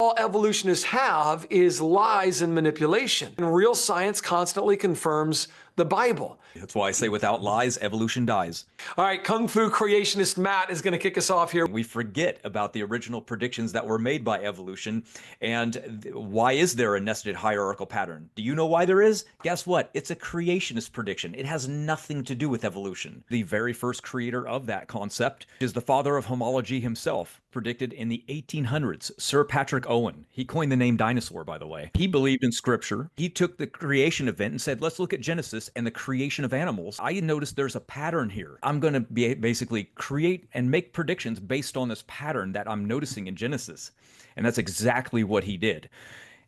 all evolutionists have is lies and manipulation. And real science constantly confirms the Bible. That's why I say without lies, evolution dies. All right, Kung Fu creationist Matt is going to kick us off here. We forget about the original predictions that were made by evolution. And why is there a nested hierarchical pattern? Do you know why there is? Guess what? It's a creationist prediction. It has nothing to do with evolution. The very first creator of that concept is the father of homology himself, predicted in the 1800s, Sir Patrick Owen. He coined the name dinosaur, by the way. He believed in scripture. He took the creation event and said, let's look at Genesis and the creation of animals. I noticed there's a pattern here. I'm going to basically create and make predictions based on this pattern that I'm noticing in Genesis. And that's exactly what he did.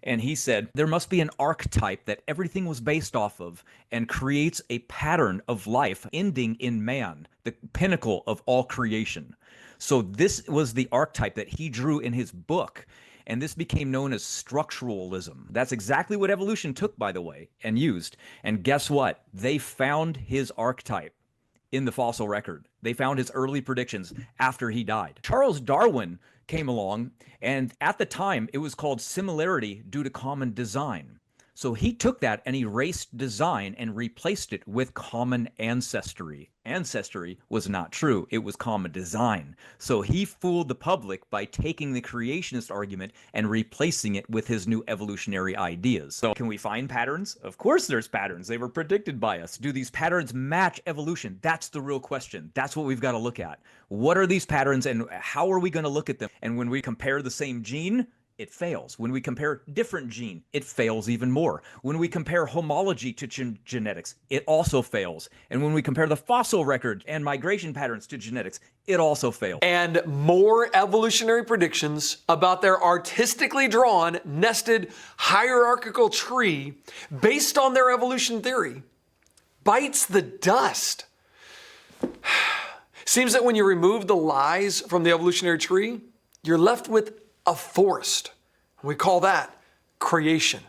And he said, there must be an archetype that everything was based off of and creates a pattern of life ending in man, the pinnacle of all creation. So this was the archetype that he drew in his book. And this became known as structuralism. That's exactly what evolution took, by the way, and used. And guess what? They found his archetype in the fossil record. They found his early predictions after he died. Charles Darwin came along, and at the time, it was called similarity due to common design. So he took that and erased design and replaced it with common ancestry. Ancestry was not true. It was common design. So he fooled the public by taking the creationist argument and replacing it with his new evolutionary ideas. So can we find patterns? Of course there's patterns. They were predicted by us. Do these patterns match evolution? That's the real question. That's what we've got to look at. What are these patterns and how are we going to look at them? And when we compare the same gene, it fails. When we compare different gene, it fails even more. When we compare homology to genetics, it also fails. And when we compare the fossil record and migration patterns to genetics, it also fails. And more evolutionary predictions about their artistically drawn, nested, hierarchical tree based on their evolution theory bites the dust. Seems that when you remove the lies from the evolutionary tree, you're left with a forest. We call that creation.